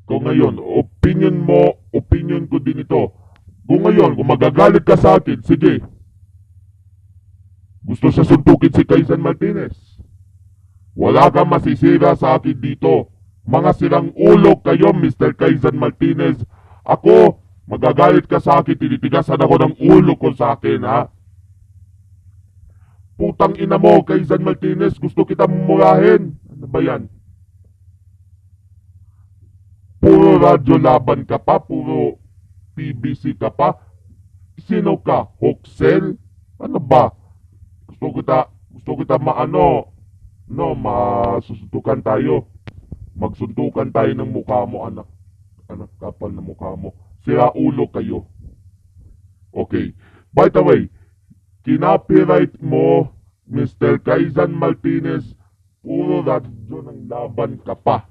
Kung ngayon, opinion ko din ito. Kung ngayon, kung magagalit ka sa akin, sige. Gusto siya suntukin si Kaisan Martinez. Wala kang masisira sa akin dito. Mga silang ulo kayo, Mr. Kaisan Martinez. Ako, magagalit ka sa akin, tinitigasan ako ng ulo ko sa akin, ha? Putang ina mo, Kaisan Martinez, gusto kita mumurahin. Ano ba yan? Puro radyo laban ka pa, puro PBC ka pa. Sino ka? Hoaxel? Ano ba? Gusto kita masusuntukan tayo. Magsuntukan tayo ng mukha mo, anak. Anak kapal na mukha mo. Sira ulo kayo. Okay. By the way, kinopyright mo, Mr. Kaisan Martinez, puro radyo ng laban ka pa.